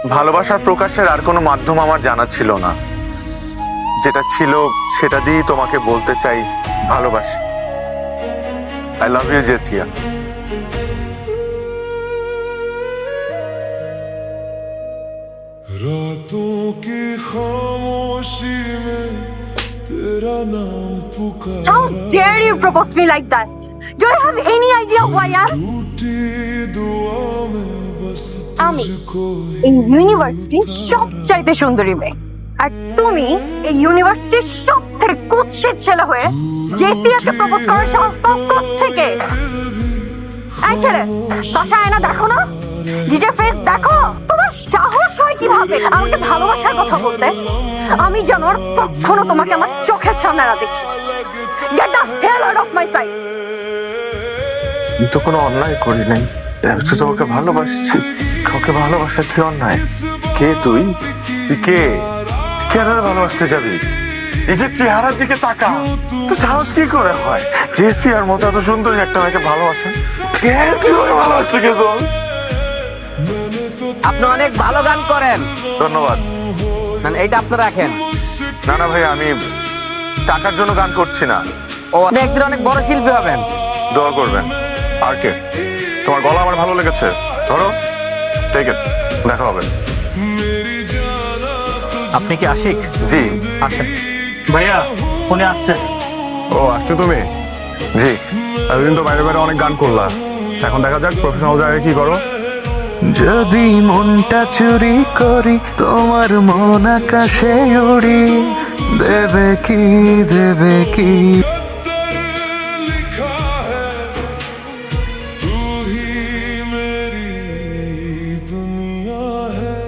ভালোবাসার প্রকাশের আর কোনো মাধ্যম আমার জানা ছিল না। যেটা ছিল সেটা দিয়েই তোমাকে বলতে চাই ভালোবাসি। I love you জেসিয়া। रातों की खामोशी में तेरा नाम पुकारा। How dare you propose me like that? Do you have any idea who I am? टूटी दुआ में बस আমি तुझको এই ইউনিভার্সিটির সবচাইতে সুন্দরী মেয়ে, আর তুমি এই ইউনিভার্সিটির সব থেকে কুৎসিত ছেলে হয়ে জেসিয়াকে প্রপোজ করার সাহস পাও থেকে? এই ছেলে, দশা আয়না দেখো না, নিজের ফেস দেখো। তোমার সাহস হয় কিভাবে আমাকে ভালোবাসার কথা বলতে? আমি যেন আর কখনো তোমাকে আমার চোখের সামনে না দেখি। Get the hell out of my sight! আমি তো কোনো অন্যায় করি নাই, আমি তো তোমাকে ভালোবাসছি। কাউকে ভালোবাসা কি অন্যায়? কে তুই? তুই কে? কেন ভালোবাসতে যাবি? নিজের চেহারার দিকে তাকা। তো সাহস কি করে হয় জেসিয়ার মতো এত সুন্দর একটা মেয়েকে ভালোবাসে? কে তুই ওকে ভালোবাসতে কে তোর? আপনি অনেক ভালো গান করেন। ধন্যবাদ। না, এইটা আপনি রাখেন। না না ভাই, আমি টাকার জন্য গান করছি না। ও, আপনি একদিন অনেক বড় শিল্পী হবেন। দোয়া করবেন। আর কে? তোমার গলা আমার ভালো লেগেছে, ধরো, টেক ইট, দেখা হবে। আপনি কি আশিক? জি। আসেন ভাইয়া, উনি আসছে। ও, আসছো তুমি? জি। এতদিন তো বাইরে বাইরে অনেক গান করলা, এখন দেখা যাক প্রফেশনাল জায়গায় কি করো। যদি মনটা চুরি করি তোমার মন আকাশে উড়ি, দেবে কি দেবে কি? लिखा है तू ही मेरी दुनिया है।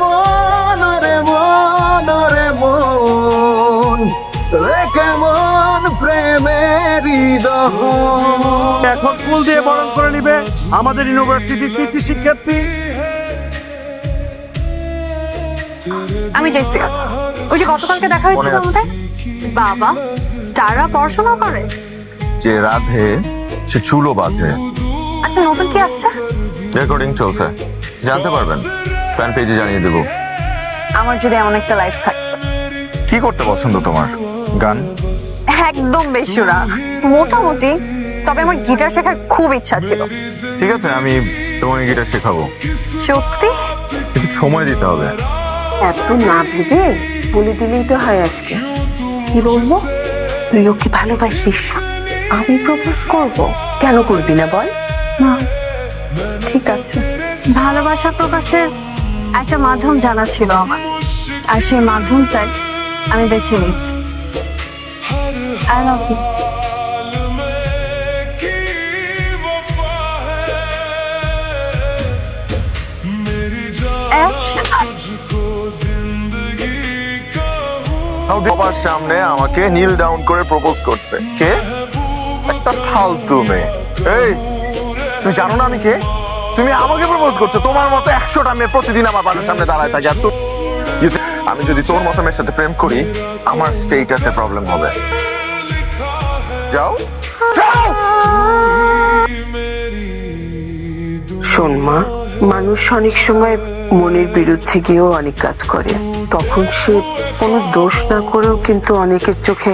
মন রে মন রে মন রে, কেমন প্রেমের দহন। এখন ফুল দিয়ে বরণ করে নিবে আমাদের ইউনিভার্সিটির কৃতি শিক্ষার্থী। আমি জেসিয়া। ওই যে গতকালকে দেখা হয়েছিল আমাদের। বাবা, স্টাররা পড়াশোনা করে। যে রাধে সে চুলো বাঁধে। আচ্ছা, নতুন কি আসছে? রেকর্ডিং চলছে, জানতে পারবেন, ফ্যান পেজে জানিয়ে দেবো। আমার যদি এমন একটা লাইফ থাকতো। কি করতে পছন্দ তোমার? গান? একদম বেসুরা, মোটামুটি। তবে আমার গিটার শেখার খুব ইচ্ছা ছিল। ঠিক আছে, আমি তোমাকে গিটার শেখাবো, সত্যি? কিন্তু সময় দিতে হবে। এত না ভেবে বলে দিলেই তো হয়। আজকে কি বলবো? তুই ওকে ভালোবাসিস, আমি প্রপোজ করব। কেন করবি না বল? না, ঠিক আছে। ভালোবাসা প্রকাশের একটা মাধ্যম জানা ছিল আমার, আর সেই মাধ্যমটাই আমি বেছে নিয়েছি। I love you. সবার সামনে আমাকে নীল ডাউন করে প্রপোজ করছে। কে? একটা ফালতু মেয়ে। এই, তুমি জানো না আমি কে? তুমি আমাকে প্রপোজ করছো। তোমার মতো 100টা মেয়ে প্রতিদিন আমার বাড়ির সামনে দাঁড়ায় থাকে। আর আমি যদি তোর মতো মেয়ের সাথে প্রেম করি, আমার স্টেটাসে প্রবলেম হবে। যাও যাও। শোন মা, মানুষ অনেক সময় মনের বিরুদ্ধে গিয়েও অনেক কাজ করে। তখন সে কোনো দোষ না করেও কিন্তু অনেকের চোখে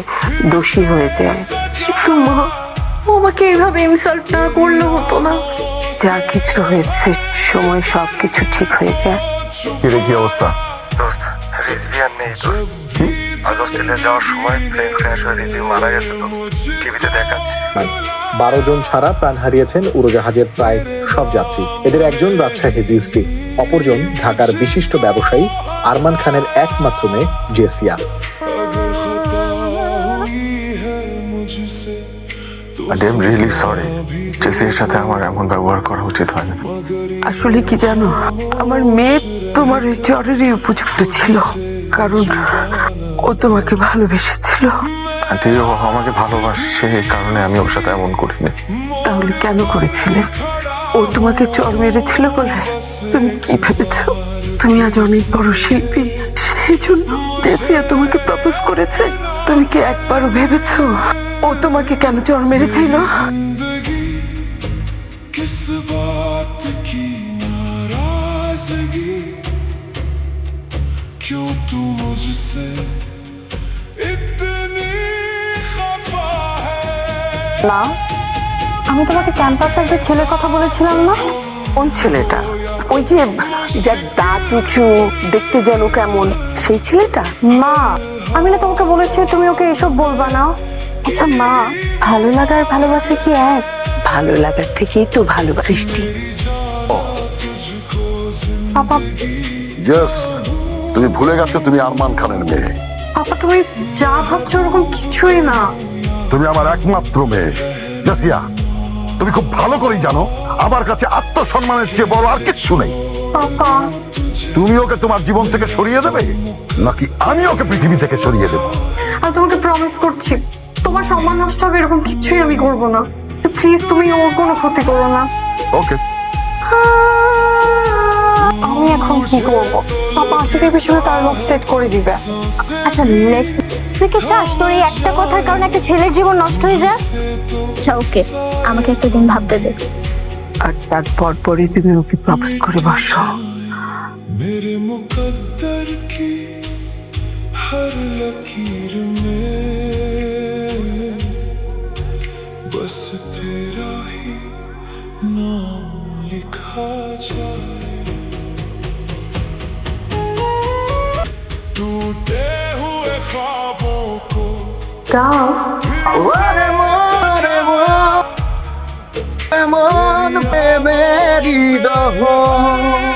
দোষী হয়ে যায়। কিন্তু মা, ও আমাকে এইভাবে ইনসাল্ট না করলে হতো না। যা কিছু হয়েছে, সময় সবকিছু ঠিক হয়ে যায়। কিরে, কি অবস্থা? দোস্ত, রিজভিয়ান নেই দোস্ত। কি? আজ অস্ট্রেলিয়া যাওয়ার সময় প্লেন ক্র্যাশ হয়ে রিজভি মারা গেছে দোস্ত, টিভিতে দেখাচ্ছে। 12 জন ছাড়া প্রাণ হারিয়েছেন উড়োজাহাজের প্রায় সব যাত্রী। এদের একজন রাজশাহীর রিজভি, অপরজন ঢাকার বিশিষ্ট ব্যবসায়ী আরমান খানের একমাত্র মেয়ে জেসিয়া। I am really sorry. জেসিয়ার সাথে আমার এমন ব্যবহার করা উচিত হয় না। আসলে কি জানো, আমার মেয়ে তোমার ওই জ্বরেরই উপযুক্ত ছিল, কারণ ও তোমাকে ভালোবেসেছিল। আন্টি, ও আমাকে ভালোবাসে, এই কারণে আমি ওর সাথে এমন করিনি। তাহলে কেন করেছিলে? ও তোমাকে চর মেরেছিল বলে তুমি কি ভেবেছ? তুমি আজ অনেক বড় শিল্পী, এই জন্য জেসিয়া তোমাকে প্রপোজ করেছে? তুমি কি একবারও ভেবেছো ও তোমাকে কেন চড় মেরেছিল? जिंदगी किस बात की नाराजगी क्यों तू मुझसे इतनी खफा है না, আমি তোমাকে ক্যাম্পাসের যে ছেলের কথা বলেছিলাম না, কোন ছেলেটা? ওই যে যার দাঁত উঁচু, দেখতে যেন কেমন, সেই ছেলেটা? মা আমি না তোমাকে বলেছি তুমি ওকে এসব বলবা না। আচ্ছা মা, ভালো লাগা আর ভালোবাসা কি এক? ভালো লাগার থেকেই তো ভালোবাসা সৃষ্টি। পাপা, জাস তুমি ভুলে গেছো তুমি আরমান খানের মেয়ে। পাপা তুমি যা ভাবছো ওরকম কিছুই না। তুমি আমার একমাত্র মেয়ে জাসিয়া। তুমি খুব ভালো করেই জানো আমার কাছে আত্মসম্মানের চেয়ে বড় আর কিচ্ছু নেই। পাপা তুমি ওকে তোমার জীবন থেকে সরিয়ে দেবে নাকি আমি ওকে পৃথিবী থেকে সরিয়ে দেবো? আমি তোমাকে প্রমিস করছি তোমার সম্মান নষ্ট হবে এরকম কিছুই আমি করবো না। প্লিজ তুমি ওর কোনো ক্ষতি করো না। ওকে। আমি এখন কি করবো? পাপা আশিকের পিছনে তার লোক সেট করে দিবে। আচ্ছা তুই কি চাস তোর এই একটা কথার কারণে একটা ছেলের জীবন নষ্ট হয়ে যায়? আচ্ছা ওকে, আমাকে একটা দিন ভাবতে দে। আর তারপর পরে তুমি ওকে প্রপোজ করে বসো। मेरे मुकद्दर की हर लकीर में बस तेरा ही नाम लिखा जाए टूटे हुए ख्वाबों को গাও ওরে মন প্রেমের হৃদয়